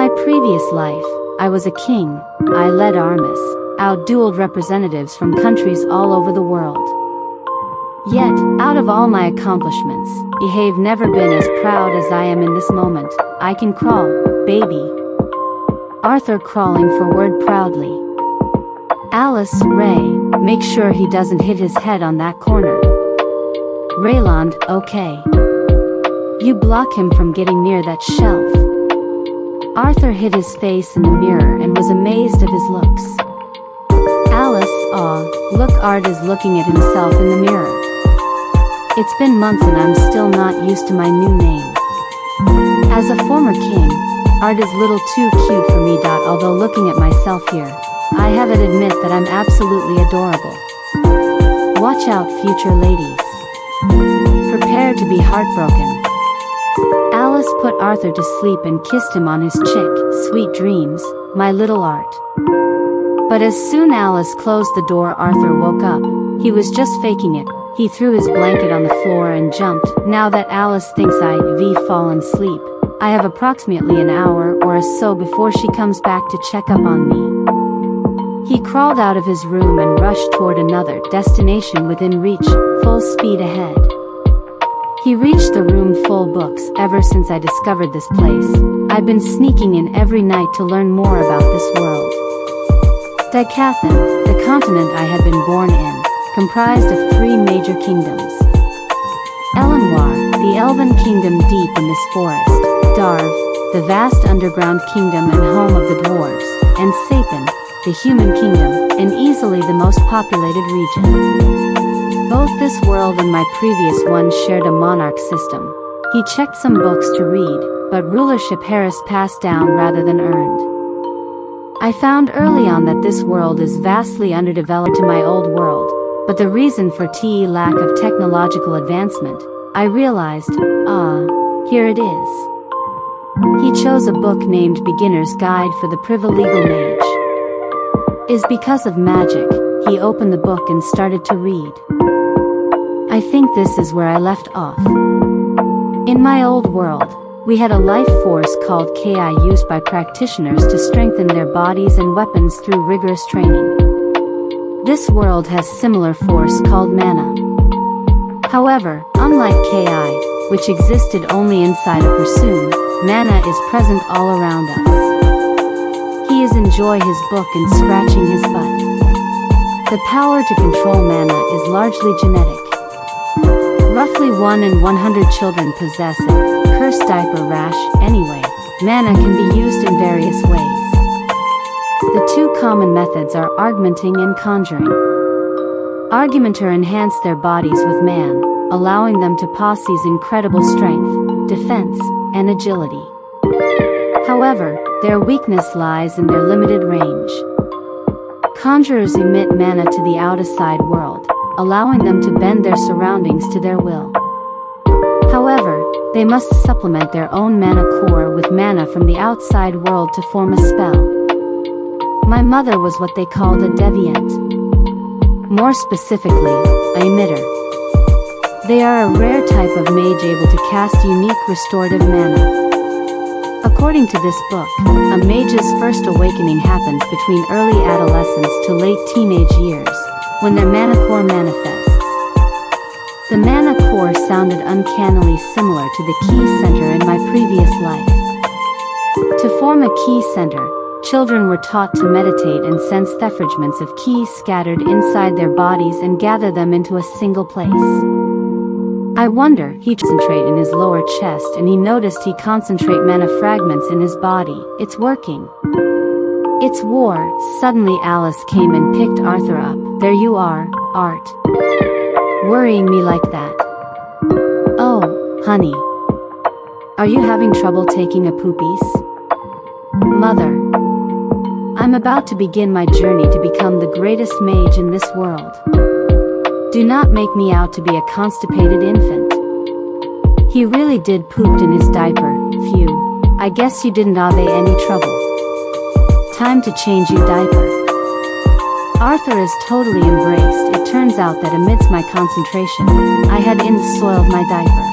my previous life, I was a king. I led armies, outdueled representatives from countries all over the world. Yet, out of all my accomplishments, I have never been as proud as I am in this moment. I can crawl, baby. Arthur crawling forward proudly. Alice, Ray, make sure he doesn't hit his head on that corner. Rayland, okay. You block him from getting near that shelf. Arthur hid his face in the mirror and was amazed at his looks. Alice, aw, look, Art is looking at himself in the mirror. It's been months and I'm still not used to my new name. As a former king, Art is little too cute for me. Although looking at myself here, I have to admit that I'm absolutely adorable. Watch out, future ladies. Prepare to be heartbroken. Alice put Arthur to sleep and kissed him on his cheek. Sweet dreams, my little Art. But as soon Alice closed the door, Arthur woke up. He was just faking it. He threw his blanket on the floor and jumped. Now that Alice thinks I've fallen asleep, I have approximately an hour or so before she comes back to check up on me. He crawled out of his room and rushed toward another destination within reach, full speed ahead. He reached the room full books. Ever since I discovered this place, I've been sneaking in every night to learn more about this world. Decathan, the continent I had been born in, comprised of 3 major kingdoms. Elenwar, the elven kingdom deep in this forest, Darv, the vast underground kingdom and home of the dwarves, and Sapin, the human kingdom, and easily the most populated region. Both this world and my previous one shared a monarch system. He checked some books to read, but rulership Harris passed down rather than earned. I found early on that this world is vastly underdeveloped to my old world, but the reason for lack of technological advancement, I realized, here it is. He chose a book named Beginner's Guide for the Privilegal Mage. Is because of magic, he opened the book and started to read. I think this is where I left off. In my old world, we had a life force called Ki used by practitioners to strengthen their bodies and weapons through rigorous training. This world has similar force called mana. However, unlike Ki, which existed only inside a person, mana is present all around us. He is enjoy his book and scratching his butt. The power to control mana is largely genetic. Roughly 1 in 100 children possess it. Cursed diaper rash. Anyway, mana can be used in various ways. The 2 common methods are augmenting and conjuring. Augmenter enhance their bodies with man, allowing them to possess incredible strength, defense, and agility. However, their weakness lies in their limited range. Conjurers emit mana to the outside world, allowing them to bend their surroundings to their will. However, they must supplement their own mana core with mana from the outside world to form a spell. My mother was what they called a deviant. More specifically, a emitter. They are a rare type of mage able to cast unique restorative mana. According to this book, a mage's first awakening happens between early adolescence to late teenage years, when their mana core manifests. The mana core sounded uncannily similar to the ki center in my previous life. To form a ki center, children were taught to meditate and sense the fragments of ki scattered inside their bodies and gather them into a single place. I wonder, he concentrate in his lower chest and he noticed he concentrate mana fragments in his body. It's working. It's war. Suddenly Alice came and picked Arthur up. There you are, Art. Worrying me like that. Oh, honey. Are you having trouble taking a poopies? Mother. I'm about to begin my journey to become the greatest mage in this world. Do not make me out to be a constipated infant. He really did pooped in his diaper. Phew. I guess you didn't have any trouble. Time to change you diaper. Arthur is totally embraced. It turns out that amidst my concentration, I had soiled my diaper.